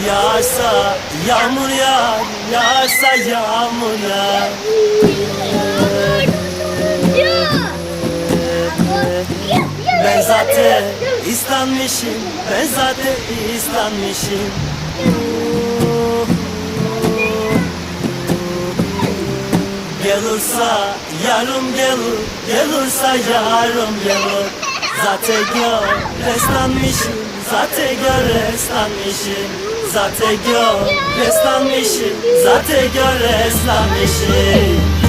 Yağarsa yağmur yağar, yağarsa yağmur yağar. Ben zaten islanmışım, ben zaten islanmışım. Gelirsa yarım gelir, gelirsa yarım gelir. Zaten reslanmışım, zaten reslanmışım. Zaten reslanmışım, zaten reslanmışım.